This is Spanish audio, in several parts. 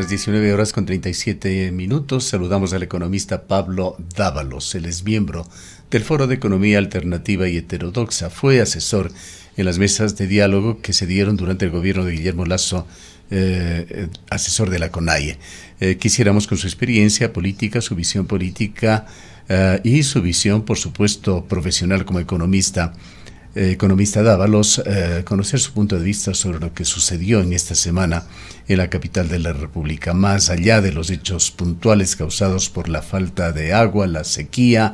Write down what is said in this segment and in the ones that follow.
las 19 horas con 37 minutos. Saludamos al economista Pablo Dávalos. Él es miembro del Foro de Economía Alternativa y Heterodoxa. Fue asesor en las mesas de diálogo que se dieron durante el gobierno de Guillermo Lasso, asesor de la CONAIE. Quisiéramos, con su experiencia política, su visión política y su visión, por supuesto, profesional como economista, Dávalos, conocer su punto de vista sobre lo que sucedió en esta semana en la capital de la República, más allá de los hechos puntuales causados por la falta de agua, la sequía,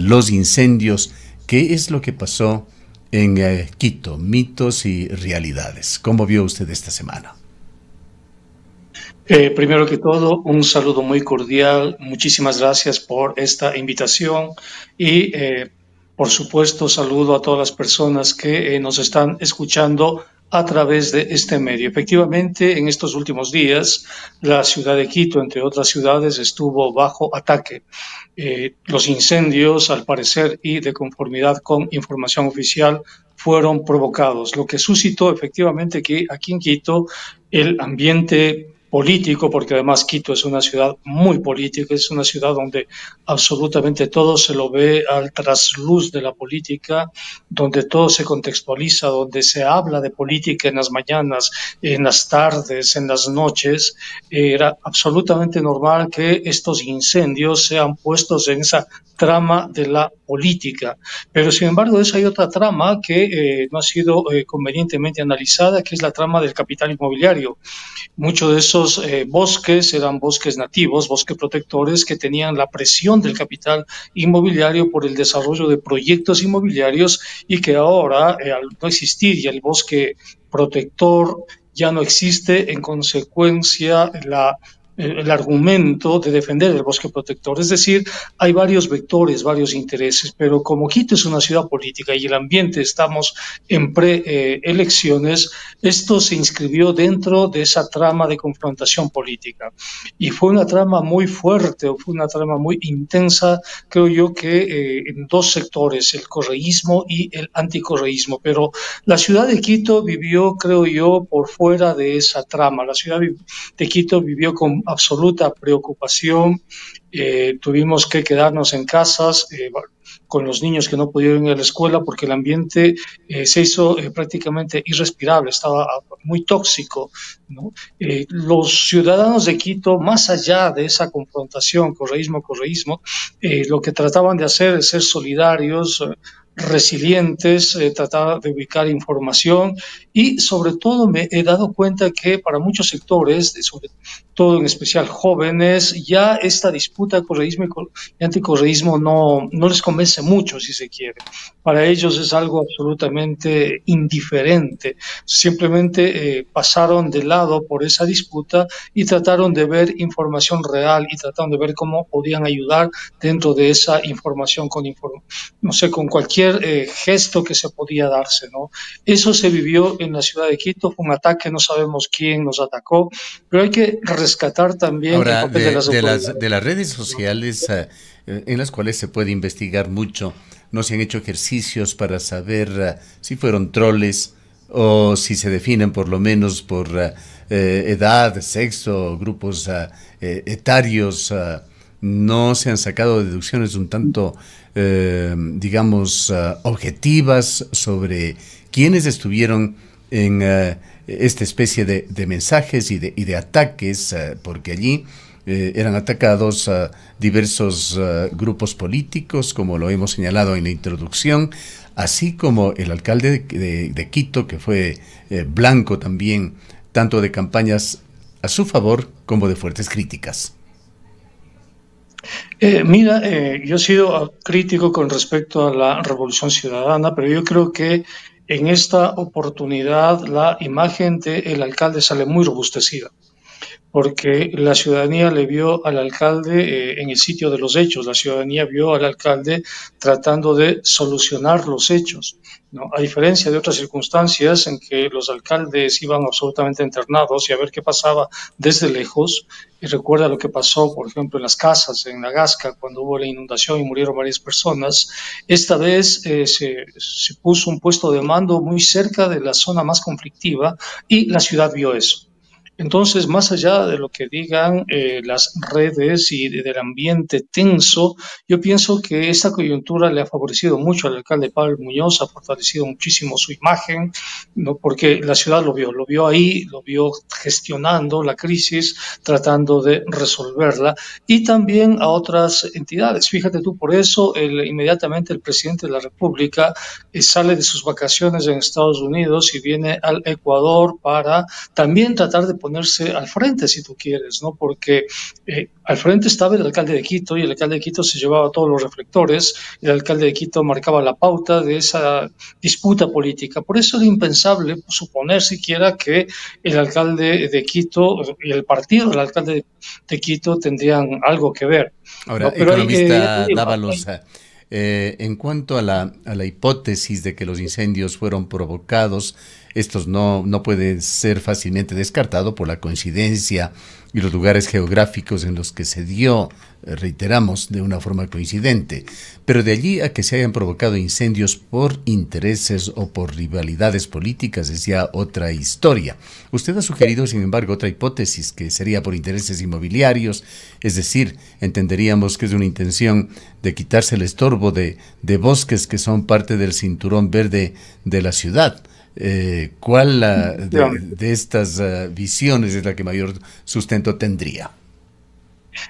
los incendios. ¿Qué es lo que pasó en Quito? Mitos y realidades. ¿Cómo vio usted esta semana? Primero que todo, un saludo muy cordial. Muchísimas gracias por esta invitación y, por supuesto, saludo a todas las personas que nos están escuchando a través de este medio. Efectivamente, en estos últimos días, la ciudad de Quito, entre otras ciudades, estuvo bajo ataque. Los incendios, al parecer, y de conformidad con información oficial, fueron provocados, lo que suscitó efectivamente que aquí en Quito el ambiente político, porque además Quito es una ciudad muy política, es una ciudad donde absolutamente todo se lo ve al trasluz de la política, donde todo se contextualiza, donde se habla de política en las mañanas, en las tardes, en las noches. Era absolutamente normal que estos incendios sean puestos en esa trama de la política. Pero sin embargo, hay otra trama que no ha sido convenientemente analizada, que es la trama del capital inmobiliario. Muchos de esos bosques eran bosques nativos, bosques protectores que tenían la presión del capital inmobiliario por el desarrollo de proyectos inmobiliarios y que ahora, al no existir ya el bosque protector, ya no existe en consecuencia el argumento de defender el bosque protector. Es decir, hay varios vectores, varios intereses, pero como Quito es una ciudad política y el ambiente estamos en preelecciones, esto se inscribió dentro de esa trama de confrontación política. Y fue una trama muy fuerte, fue una trama muy intensa, creo yo que en dos sectores, el correísmo y el anticorreísmo. Pero la ciudad de Quito vivió, creo yo, por fuera de esa trama. La ciudad de Quito vivió con absoluta preocupación. Tuvimos que quedarnos en casas con los niños que no pudieron ir a la escuela porque el ambiente se hizo prácticamente irrespirable, estaba muy tóxico, ¿no? Los ciudadanos de Quito, más allá de esa confrontación correísmo, lo que trataban de hacer es ser solidarios, resilientes, tratar de ubicar información y sobre todo me he dado cuenta que para muchos sectores, sobre todo en especial jóvenes, ya esta disputa correísmo y anticorreísmo no les convence mucho, si se quiere. Para ellos es algo absolutamente indiferente. Simplemente pasaron de lado por esa disputa y trataron de ver información real y trataron de ver cómo podían ayudar dentro de esa información no sé, con cualquier gesto que se podía darse, ¿no? Eso se vivió en la ciudad de Quito, fue un ataque, no sabemos quién nos atacó, pero hay que rescatar también el Ahora, papel de las autoridades. de las redes sociales en las cuales se puede investigar mucho, ¿no se han hecho ejercicios para saber si fueron troles o si se definen por lo menos por edad, sexo, grupos etarios? ¿No se han sacado deducciones un tanto, digamos, objetivas sobre quiénes estuvieron en esta especie de mensajes y de ataques? Porque allí eran atacados diversos grupos políticos, como lo hemos señalado en la introducción, así como el alcalde de Quito, que fue blanco también, tanto de campañas a su favor como de fuertes críticas. Mira, yo he sido crítico con respecto a la Revolución Ciudadana, pero yo creo que en esta oportunidad la imagen del alcalde sale muy robustecida porque la ciudadanía le vio al alcalde en el sitio de los hechos, la ciudadanía vio al alcalde tratando de solucionar los hechos, ¿no? A diferencia de otras circunstancias en que los alcaldes iban absolutamente internados y a ver qué pasaba desde lejos, y recuerda lo que pasó, por ejemplo, en las casas, en la Gasca, cuando hubo la inundación y murieron varias personas. Esta vez se puso un puesto de mando muy cerca de la zona más conflictiva y la ciudad vio eso. Entonces, más allá de lo que digan las redes y del ambiente tenso, yo pienso que esta coyuntura le ha favorecido mucho al alcalde Pablo Muñoz, ha fortalecido muchísimo su imagen, ¿no? Porque la ciudad lo vio ahí, lo vio gestionando la crisis, tratando de resolverla, y también a otras entidades. Fíjate tú, por eso inmediatamente el presidente de la República sale de sus vacaciones en Estados Unidos y viene al Ecuador para también tratar de ponerse al frente, si tú quieres, ¿no? Porque al frente estaba el alcalde de Quito y el alcalde de Quito se llevaba todos los reflectores, el alcalde de Quito marcaba la pauta de esa disputa política. Por eso era impensable suponer siquiera que el alcalde de Quito y el partido del alcalde de Quito tendrían algo que ver, Ahora, ¿no? Pero ya te economista digo, Dávalos, en cuanto a la hipótesis de que los incendios fueron provocados, estos no pueden ser fácilmente descartados por la coincidencia y los lugares geográficos en los que se dio, reiteramos, de una forma coincidente. Pero de allí a que se hayan provocado incendios por intereses o por rivalidades políticas es ya otra historia. Usted ha sugerido, sin embargo, otra hipótesis que sería por intereses inmobiliarios, es decir, entenderíamos que es una intención de quitarse el estorbo de bosques que son parte del cinturón verde de la ciudad. ¿Cuál de estas visiones es la que mayor sustento tendría?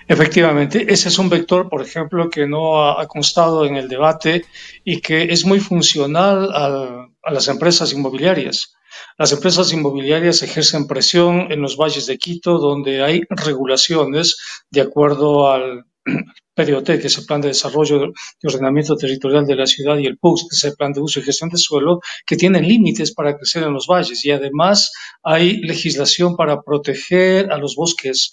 efectivamente, ese es un vector, por ejemplo, que no ha constado en el debate y que es muy funcional a las empresas inmobiliarias. Las empresas inmobiliarias ejercen presión en los valles de Quito, donde hay regulaciones de acuerdo al PDOT, que es el Plan de Desarrollo y Ordenamiento Territorial de la Ciudad, y el PUX, que es el Plan de Uso y Gestión de Suelo, que tienen límites para crecer en los valles. Y además hay legislación para proteger a los bosques,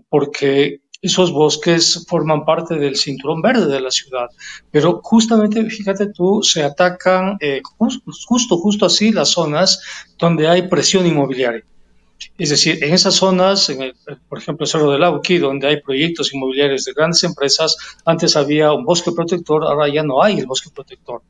porque esos bosques forman parte del cinturón verde de la ciudad. Pero justamente, fíjate tú, se atacan justo así las zonas donde hay presión inmobiliaria. Es decir, en esas zonas, por ejemplo, el Cerro del Lauqui, donde hay proyectos inmobiliarios de grandes empresas, antes había un bosque protector, ahora ya no hay el bosque protector.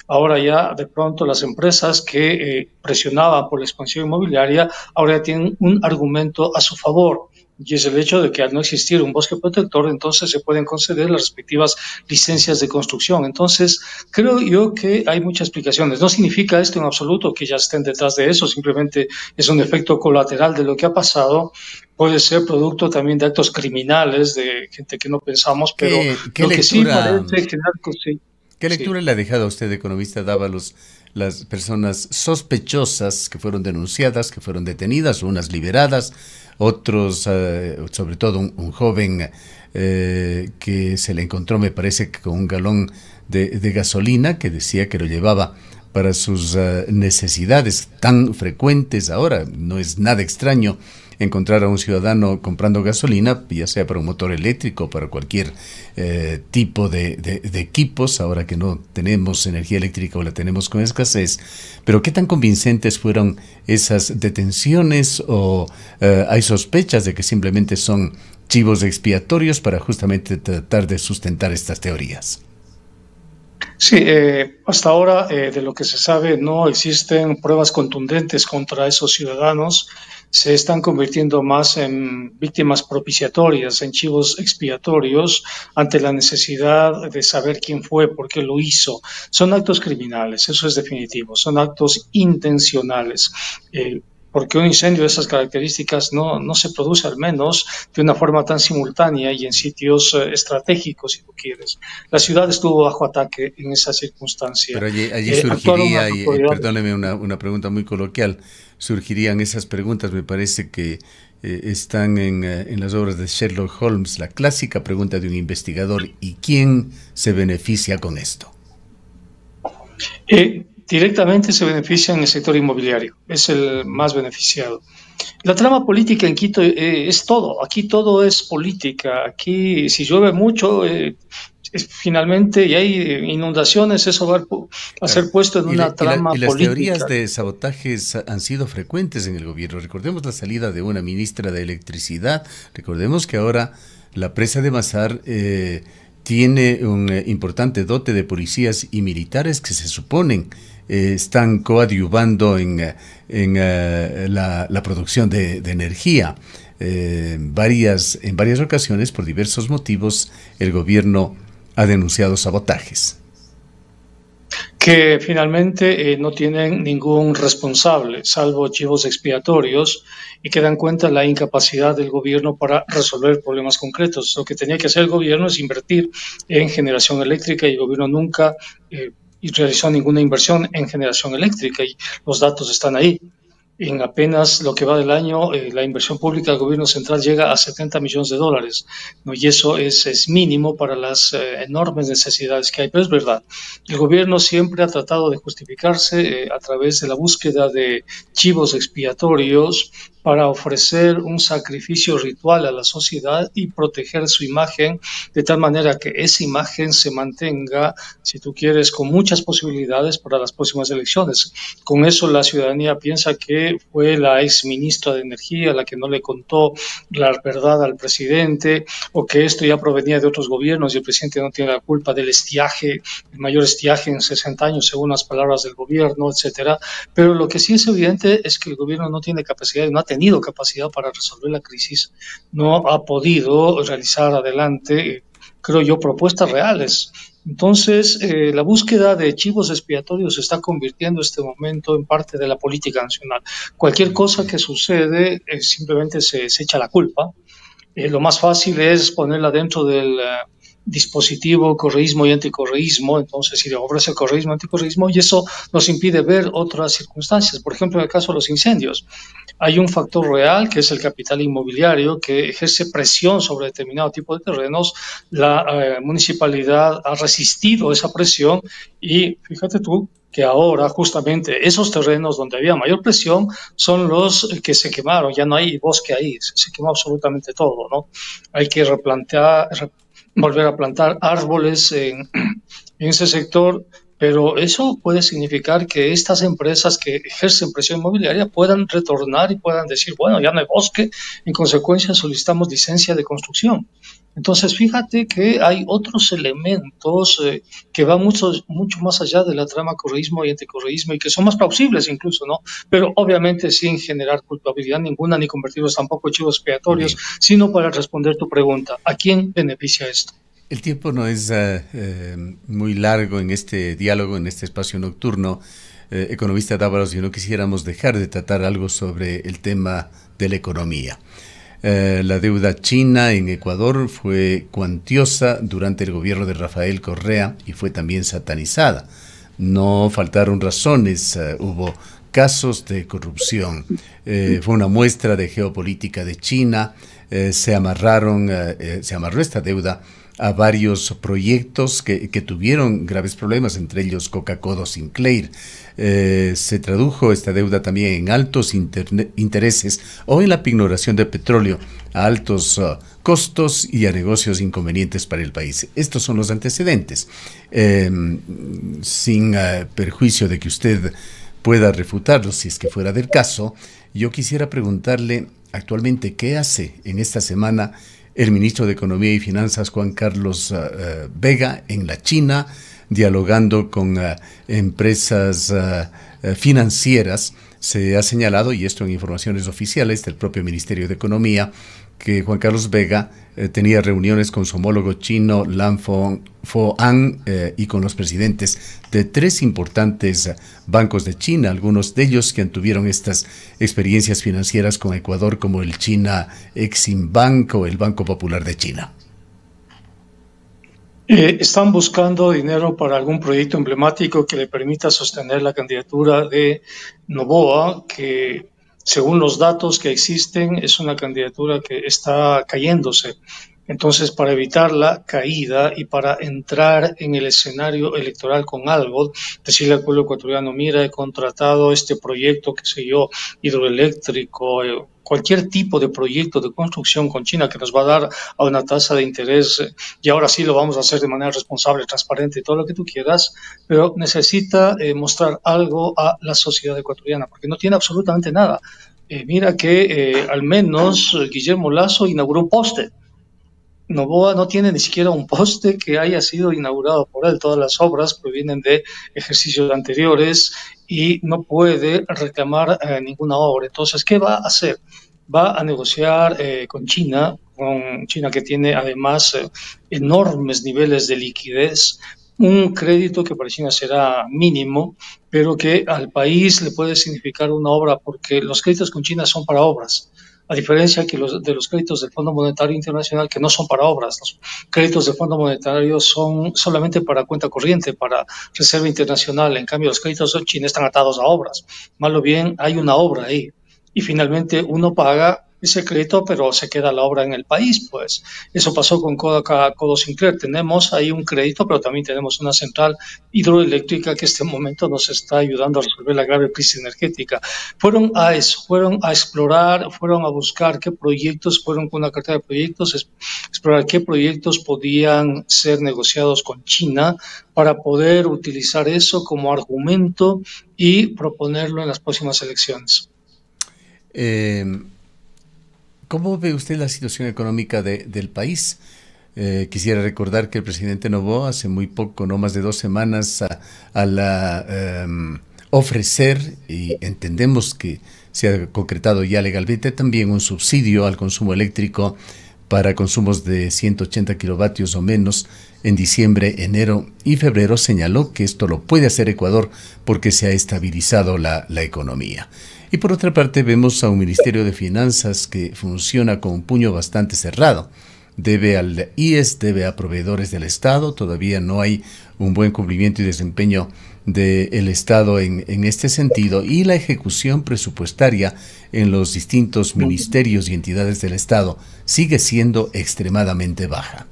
Ahora ya de pronto las empresas que presionaban por la expansión inmobiliaria ahora ya tienen un argumento a su favor. Y es el hecho de que al no existir un bosque protector, entonces se pueden conceder las respectivas licencias de construcción. Entonces, creo yo que hay muchas explicaciones. No significa esto en absoluto que ya estén detrás de eso, simplemente es un efecto colateral de lo que ha pasado. Puede ser producto también de actos criminales, de gente que no pensamos, pero ¿Qué lo que sí lectura? parece generar, sí, ¿Qué sí. lectura le ha dejado a usted, economista Dávalos, las personas sospechosas que fueron denunciadas, que fueron detenidas, unas liberadas, otros, sobre todo un joven que se le encontró, me parece, que con un galón de gasolina que decía que lo llevaba para sus necesidades tan frecuentes ahora? No es nada extraño encontrar a un ciudadano comprando gasolina, ya sea para un motor eléctrico, para cualquier tipo de equipos, ahora que no tenemos energía eléctrica o la tenemos con escasez. Pero ¿qué tan convincentes fueron esas detenciones o hay sospechas de que simplemente son chivos expiatorios para justamente tratar de sustentar estas teorías? Sí, hasta ahora de lo que se sabe no existen pruebas contundentes contra esos ciudadanos. Se están convirtiendo más en víctimas propiciatorias, en chivos expiatorios ante la necesidad de saber quién fue, por qué lo hizo. Son actos criminales, eso es definitivo, son actos intencionales. Eh, porque un incendio de esas características no se produce al menos de una forma tan simultánea y en sitios estratégicos, si tú quieres. La ciudad estuvo bajo ataque en esa circunstancia. Pero allí Actuaron surgiría, las y autoridades. perdóneme una pregunta muy coloquial, surgirían esas preguntas, me parece que están en las obras de Sherlock Holmes, la clásica pregunta de un investigador: ¿y quién se beneficia con esto? Directamente se beneficia en el sector inmobiliario, es el más beneficiado. La trama política en Quito es todo, aquí todo es política, aquí si llueve mucho, finalmente y hay inundaciones, eso va a Claro. ser puesto en una Y trama las teorías política. de sabotajes han sido frecuentes en el gobierno. Recordemos la salida de una ministra de Electricidad. Recordemos que ahora la presa de Mazar tiene un importante dote de policías y militares que se suponen están coadyuvando la producción de energía. En varias ocasiones, por diversos motivos, el gobierno ha denunciado sabotajes. Que finalmente no tienen ningún responsable, salvo chivos expiatorios, y que dan cuenta de la incapacidad del gobierno para resolver problemas concretos. Lo que tenía que hacer el gobierno es invertir en generación eléctrica, y el gobierno nunca realizó ninguna inversión en generación eléctrica, y los datos están ahí. En apenas lo que va del año, la inversión pública del gobierno central llega a 70 millones de dólares, ¿no? Y eso es mínimo para las enormes necesidades que hay. Pero es verdad, el gobierno siempre ha tratado de justificarse a través de la búsqueda de chivos expiatorios para ofrecer un sacrificio ritual a la sociedad y proteger su imagen, de tal manera que esa imagen se mantenga, si tú quieres, con muchas posibilidades para las próximas elecciones. Con eso la ciudadanía piensa que fue la ex ministra de Energía la que no le contó la verdad al presidente, o que esto ya provenía de otros gobiernos y el presidente no tiene la culpa del estiaje, el mayor estiaje en 60 años, según las palabras del gobierno, etcétera. Pero lo que sí es evidente es que el gobierno no tiene capacidad, no ha tenido capacidad para resolver la crisis, no ha podido realizar adelante, creo yo, propuestas reales. Entonces, la búsqueda de chivos expiatorios se está convirtiendo en este momento en parte de la política nacional. Cualquier cosa que sucede, simplemente se echa la culpa. Lo más fácil es ponerla dentro del dispositivo correísmo y anticorreísmo. Entonces, si le ofrece correísmo y anticorreísmo, y eso nos impide ver otras circunstancias. Por ejemplo, en el caso de los incendios, hay un factor real que es el capital inmobiliario que ejerce presión sobre determinado tipo de terrenos. La municipalidad ha resistido esa presión, y fíjate tú que ahora justamente esos terrenos donde había mayor presión son los que se quemaron. Ya no hay bosque ahí, se quemó absolutamente todo, ¿no? Hay que volver a plantar árboles en ese sector, pero eso puede significar que estas empresas que ejercen presión inmobiliaria puedan retornar y puedan decir, bueno, ya no hay bosque, en consecuencia solicitamos licencia de construcción. Entonces, fíjate que hay otros elementos que van mucho más allá de la trama correísmo y anticorreísmo, y que son más plausibles incluso, ¿no? Pero obviamente sin generar culpabilidad ninguna, ni convertirlos tampoco en chivos expiatorios, sino para responder tu pregunta, ¿a quién beneficia esto? El tiempo no es muy largo en este diálogo, en este espacio nocturno. Economista Dávalos, si no quisiéramos dejar de tratar algo sobre el tema de la economía. La deuda china en Ecuador fue cuantiosa durante el gobierno de Rafael Correa y fue también satanizada. No faltaron razones, hubo casos de corrupción. Fue una muestra de geopolítica de China. Se amarró esta deuda a varios proyectos que tuvieron graves problemas, entre ellos Coca-Cola Sinclair. Se tradujo esta deuda también en altos intereses o en la pignoración de petróleo a altos costos y a negocios inconvenientes para el país. Estos son los antecedentes. Sin perjuicio de que usted pueda refutarlos si es que fuera del caso, yo quisiera preguntarle actualmente qué hace en esta semana el ministro de Economía y Finanzas, Juan Carlos Vega, en la China, dialogando con empresas financieras. Se ha señalado, y esto en informaciones oficiales del propio Ministerio de Economía, que Juan Carlos Vega tenía reuniones con su homólogo chino Lan Foan y con los presidentes de 3 importantes bancos de China, algunos de ellos que tuvieron estas experiencias financieras con Ecuador, como el China Exim Bank o el Banco Popular de China. Están buscando dinero para algún proyecto emblemático que le permita sostener la candidatura de Noboa, que según los datos que existen es una candidatura que está cayéndose. Entonces, para evitar la caída y para entrar en el escenario electoral con algo, decirle al pueblo ecuatoriano, mira, he contratado este proyecto, qué sé yo, hidroeléctrico, cualquier tipo de proyecto de construcción con China que nos va a dar a una tasa de interés, y ahora sí lo vamos a hacer de manera responsable, transparente, todo lo que tú quieras, pero necesita mostrar algo a la sociedad ecuatoriana, porque no tiene absolutamente nada. Mira que al menos Guillermo Lasso inauguró un poste. Noboa no tiene ni siquiera un poste que haya sido inaugurado por él. Todas las obras provienen de ejercicios anteriores y no puede reclamar ninguna obra. Entonces, ¿qué va a hacer? Va a negociar con China que tiene además enormes niveles de liquidez, un crédito que para China será mínimo, pero que al país le puede significar una obra, porque los créditos con China son para obras, a diferencia de los créditos del Fondo Monetario Internacional, que no son para obras. Los créditos del Fondo Monetario son solamente para cuenta corriente, para reserva internacional. En cambio, los créditos de China están atados a obras. Más lo bien, hay una obra ahí. Y finalmente uno paga ese crédito, pero se queda la obra en el país, pues. Eso pasó con Codo Sinclair. Tenemos ahí un crédito, pero también tenemos una central hidroeléctrica que en este momento nos está ayudando a resolver la grave crisis energética. Fueron a eso, fueron a explorar, fueron a buscar qué proyectos, fueron con una cartera de proyectos, explorar qué proyectos podían ser negociados con China para poder utilizar eso como argumento y proponerlo en las próximas elecciones. Eh, ¿Cómo ve usted la situación económica del país? Quisiera recordar que el presidente Noboa hace muy poco, no más de 2 semanas, ofrecer, y entendemos que se ha concretado ya legalmente, también un subsidio al consumo eléctrico para consumos de 180 kilovatios o menos en diciembre, enero y febrero. Señaló que esto lo puede hacer Ecuador porque se ha estabilizado la economía. Y por otra parte vemos a un Ministerio de Finanzas que funciona con un puño bastante cerrado. Debe al IES, debe a proveedores del Estado. Todavía no hay un buen cumplimiento y desempeño del Estado en este sentido. Y la ejecución presupuestaria en los distintos ministerios y entidades del Estado sigue siendo extremadamente baja.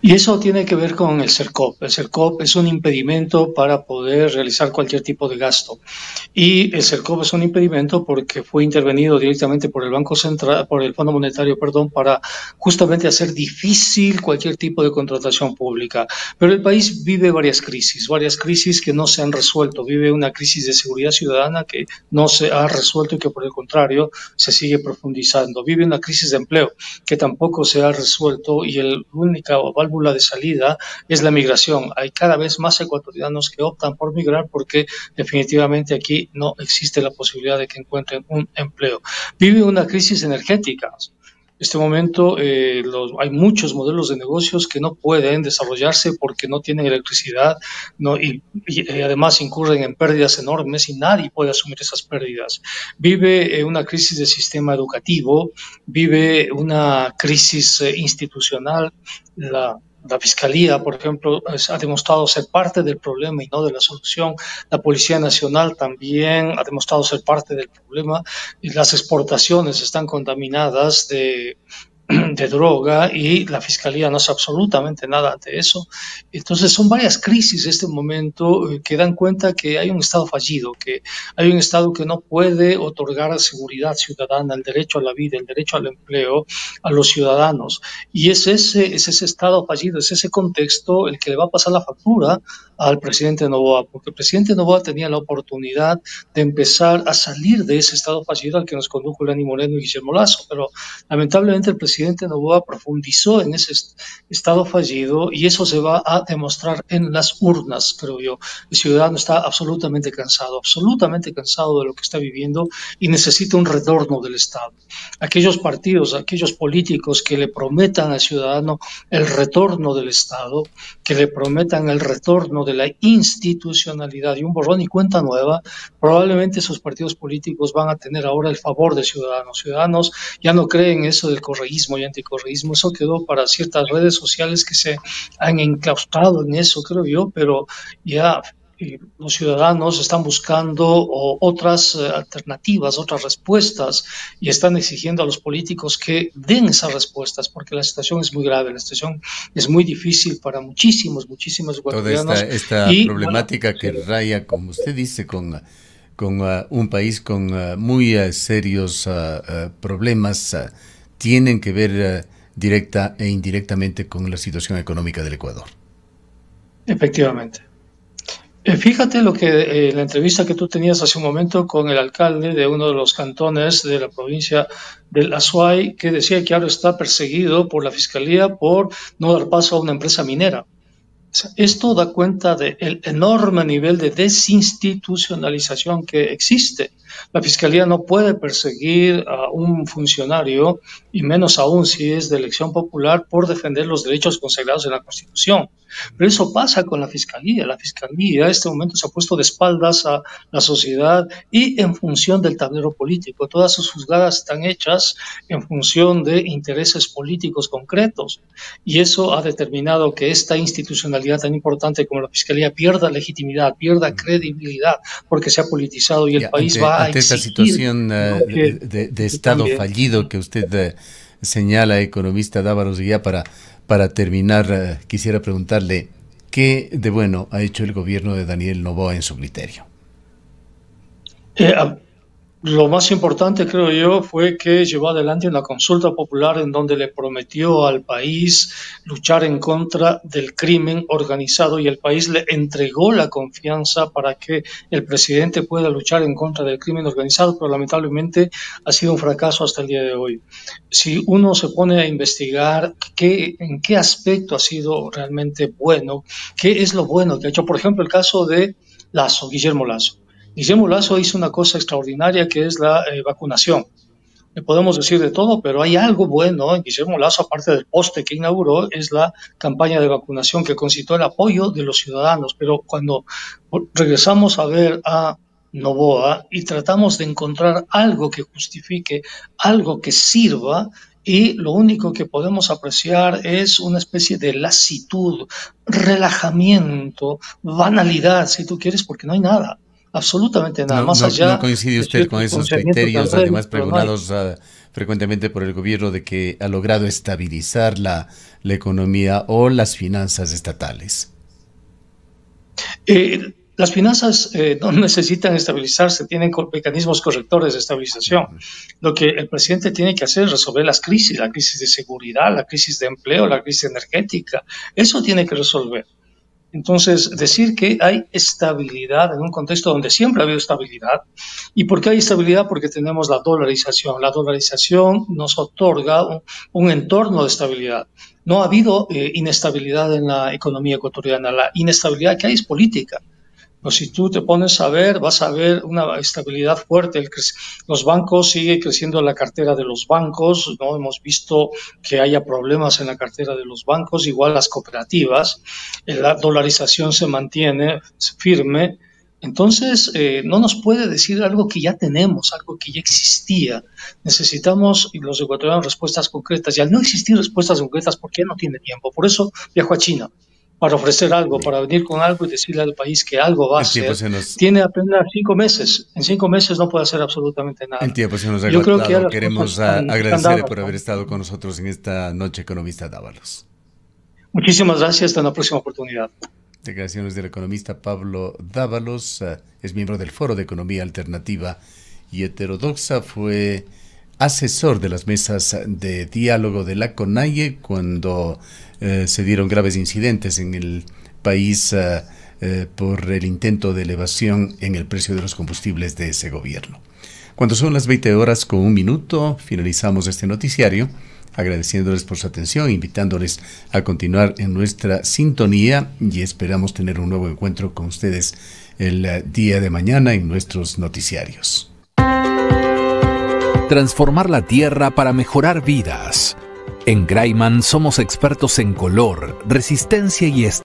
Y eso tiene que ver con el CERCOP. El CERCOP es un impedimento para poder realizar cualquier tipo de gasto. Y el CERCOP es un impedimento porque fue intervenido directamente por el Banco Central, por el Fondo Monetario, perdón, para justamente hacer difícil cualquier tipo de contratación pública. Pero el país vive varias crisis que no se han resuelto. Vive una crisis de seguridad ciudadana que no se ha resuelto y que por el contrario se sigue profundizando. Vive una crisis de empleo que tampoco se ha resuelto y la única válvula de salida es la migración. Hay cada vez más ecuatorianos que optan por migrar porque definitivamente aquí no existe la posibilidad de que encuentren un empleo. Vive una crisis energética. En este momento hay muchos modelos de negocios que no pueden desarrollarse porque no tienen electricidad, ¿no? y además incurren en pérdidas enormes y nadie puede asumir esas pérdidas. Vive una crisis del sistema educativo, vive una crisis institucional. La Fiscalía, por ejemplo, ha demostrado ser parte del problema y no de la solución. La Policía Nacional también ha demostrado ser parte del problema. Y las exportaciones están contaminadas de droga y la Fiscalía no hace absolutamente nada ante eso. Entonces son varias crisis en este momento que dan cuenta que hay un Estado fallido, que hay un Estado que no puede otorgar seguridad ciudadana, el derecho a la vida, el derecho al empleo a los ciudadanos. Y es ese Estado fallido, es ese contexto el que le va a pasar la factura al presidente Noboa, porque el presidente Noboa tenía la oportunidad de empezar a salir de ese Estado fallido al que nos condujo Lenín Moreno y Guillermo Lasso, pero lamentablemente el presidente Noboa profundizó en ese Estado fallido y eso se va a demostrar en las urnas, creo yo. El ciudadano está absolutamente cansado de lo que está viviendo y necesita un retorno del Estado. Aquellos partidos, aquellos políticos que le prometan al ciudadano el retorno del Estado, que le prometan el retorno de la institucionalidad y un borrón y cuenta nueva, probablemente esos partidos políticos van a tener ahora el favor de ciudadanos. Ciudadanos ya no creen eso del correísmo y anticorreísmo, eso quedó para ciertas redes sociales que se han enclaustrado en eso, creo yo, pero ya los ciudadanos están buscando otras alternativas, otras respuestas y están exigiendo a los políticos que den esas respuestas porque la situación es muy grave, la situación es muy difícil para muchísimos ecuatorianos. Toda esta problemática que raya, como usted dice, con un país con muy serios problemas, tienen que ver directa e indirectamente con la situación económica del Ecuador. Efectivamente. Fíjate lo que la entrevista que tú tenías hace un momento con el alcalde de uno de los cantones de la provincia del Azuay, que decía que ahora está perseguido por la fiscalía por no dar paso a una empresa minera. O sea, esto da cuenta del enorme nivel de desinstitucionalización que existe. La Fiscalía no puede perseguir a un funcionario, y menos aún si es de elección popular, por defender los derechos consagrados en la Constitución. Pero eso pasa con la Fiscalía. La Fiscalía en este momento se ha puesto de espaldas a la sociedad y en función del tablero político. Todas sus juzgadas están hechas en función de intereses políticos concretos. Y eso ha determinado que esta institucionalidad tan importante como la Fiscalía pierda legitimidad, pierda credibilidad, porque se ha politizado y el país va a ante esta exigir, situación ¿no? de Estado fallido que usted señala, economista Dávalos, y ya para terminar, quisiera preguntarle, ¿qué de bueno ha hecho el gobierno de Daniel Noboa en su criterio? Eh, Lo más importante, creo yo, fue que llevó adelante una consulta popular en donde le prometió al país luchar en contra del crimen organizado y el país le entregó la confianza para que el presidente pueda luchar en contra del crimen organizado, pero lamentablemente ha sido un fracaso hasta el día de hoy. Si uno se pone a investigar en qué aspecto ha sido realmente bueno, qué es lo bueno que ha hecho, por ejemplo, el caso de Lasso, Guillermo Lasso. Guillermo Lasso hizo una cosa extraordinaria que es la vacunación. Le podemos decir de todo, pero hay algo bueno en Guillermo Lasso, aparte del poste que inauguró, es la campaña de vacunación que concitó el apoyo de los ciudadanos. Pero cuando regresamos a ver a Noboa y tratamos de encontrar algo que justifique, algo que sirva, y lo único que podemos apreciar es una especie de lasitud, relajamiento, banalidad, si tú quieres, porque no hay nada. Absolutamente nada, más No allá coincide de usted con ciertos esos pronunciamientos de criterios, redes, además pero no hay. pregonados frecuentemente por el gobierno, de que ha logrado estabilizar la economía o las finanzas estatales. Las finanzas no necesitan estabilizarse, tienen mecanismos correctores de estabilización. Lo que el presidente tiene que hacer es resolver las crisis, la crisis de seguridad, la crisis de empleo, la crisis energética. Eso tiene que resolver. Entonces, decir que hay estabilidad en un contexto donde siempre ha habido estabilidad. ¿Y por qué hay estabilidad? Porque tenemos la dolarización. La dolarización nos otorga un entorno de estabilidad. No ha habido inestabilidad en la economía ecuatoriana. La inestabilidad que hay es política. Pues si tú te pones a ver, vas a ver una estabilidad fuerte. Los bancos, sigue creciendo la cartera de los bancos, ¿no? Hemos visto que haya problemas en la cartera de los bancos, igual las cooperativas. La dolarización se mantiene firme. Entonces, no nos puede decir algo que ya tenemos, algo que ya existía. Necesitamos, y los ecuatorianos, respuestas concretas. Y al no existir respuestas concretas, ¿por qué no tiene tiempo? Por eso viajo a China, para ofrecer algo, Bien. para venir con algo y decirle al país que algo va a El tiempo hacer. se nos, Tiene apenas 5 meses. En 5 meses no puede hacer absolutamente el nada. tiempo se nos ha Yo creo que ya agotado. las cosas Queremos están agradecerle dadas, por haber ¿no? estado con nosotros en esta noche, economista Dávalos. Muchísimas gracias. Hasta una próxima oportunidad. Declaraciones del economista Pablo Dávalos, es miembro del Foro de Economía Alternativa y Heterodoxa, fue asesor de las mesas de diálogo de la CONAIE cuando se dieron graves incidentes en el país por el intento de elevación en el precio de los combustibles de ese gobierno. Cuando son las 20:01, finalizamos este noticiario, agradeciéndoles por su atención, invitándoles a continuar en nuestra sintonía y esperamos tener un nuevo encuentro con ustedes el día de mañana en nuestros noticiarios. Transformar la tierra para mejorar vidas. En Graiman somos expertos en color, resistencia y